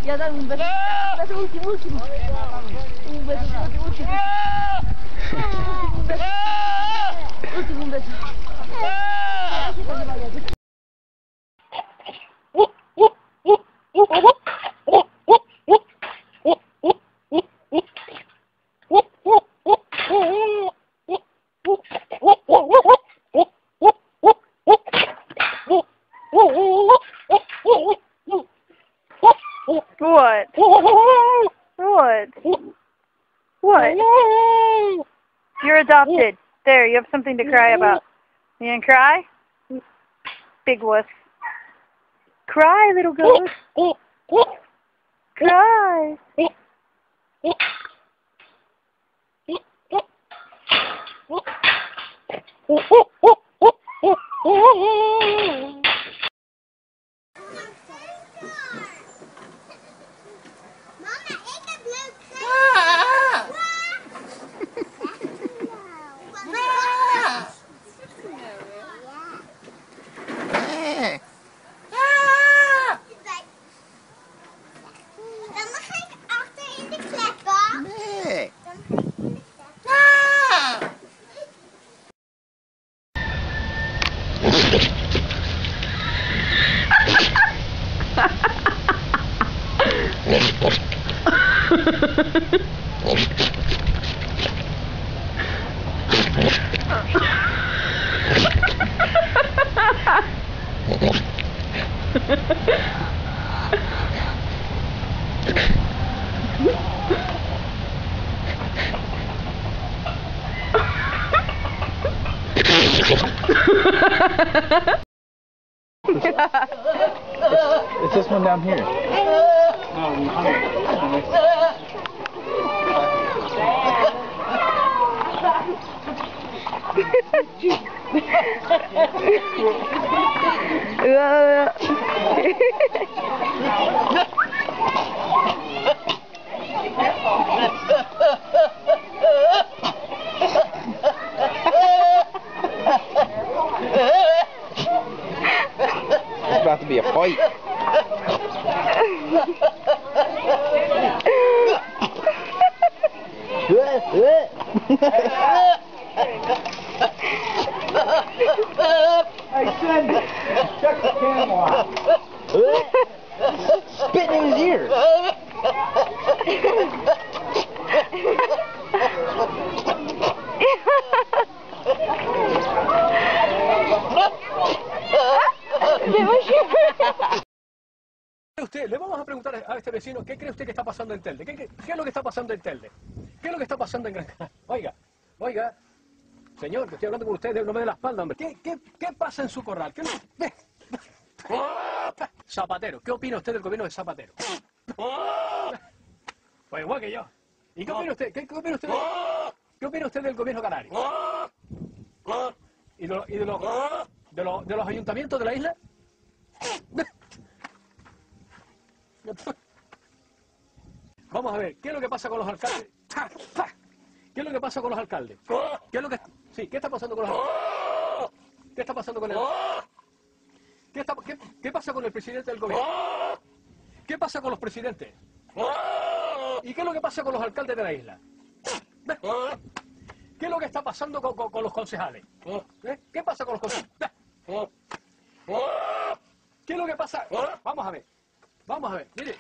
Ya dame un beso. Un beso último, último. Un beso último. Un beso. Último, un beso. What? What? What? You're adopted. There, you have something to cry about. You gonna cry? Big wuss. Cry, little ghost. Cry. Dan mag ik achter in de kleppen. Nee. It's this one down here. It's about to be a fight. Hey, Cindy, check the camera out. Spitting in his ear. Usted, le vamos a preguntar a este vecino, ¿qué cree usted que está pasando en Telde? ¿Qué es lo que está pasando en Telde? ¿Qué es lo que está pasando en Gran Canaria? Oiga, señor, que estoy hablando con usted, no me dé la espalda, hombre. ¿Qué pasa en su corral? Zapatero, ¿qué opina usted del gobierno de Zapatero? Pues igual que yo. ¿Y qué opina usted? ¿Qué opina usted? ¿Qué opina usted del gobierno canario? ¿Y de los ayuntamientos de la isla? Vamos a ver, ¿qué es lo que pasa con los alcaldes? ¿Qué es lo que pasa con los alcaldes? ¿Qué es lo que sí, qué está pasando con los alcaldes? ¿Qué está pasando con él? ¿Qué pasa con el presidente del gobierno? ¿Qué pasa con los presidentes? ¿Y qué es lo que pasa con los alcaldes de la isla? ¿Qué es lo que está pasando con los concejales? ¿Qué pasa con los concejales? ¿Qué es lo que pasa? Vamos a ver, mire.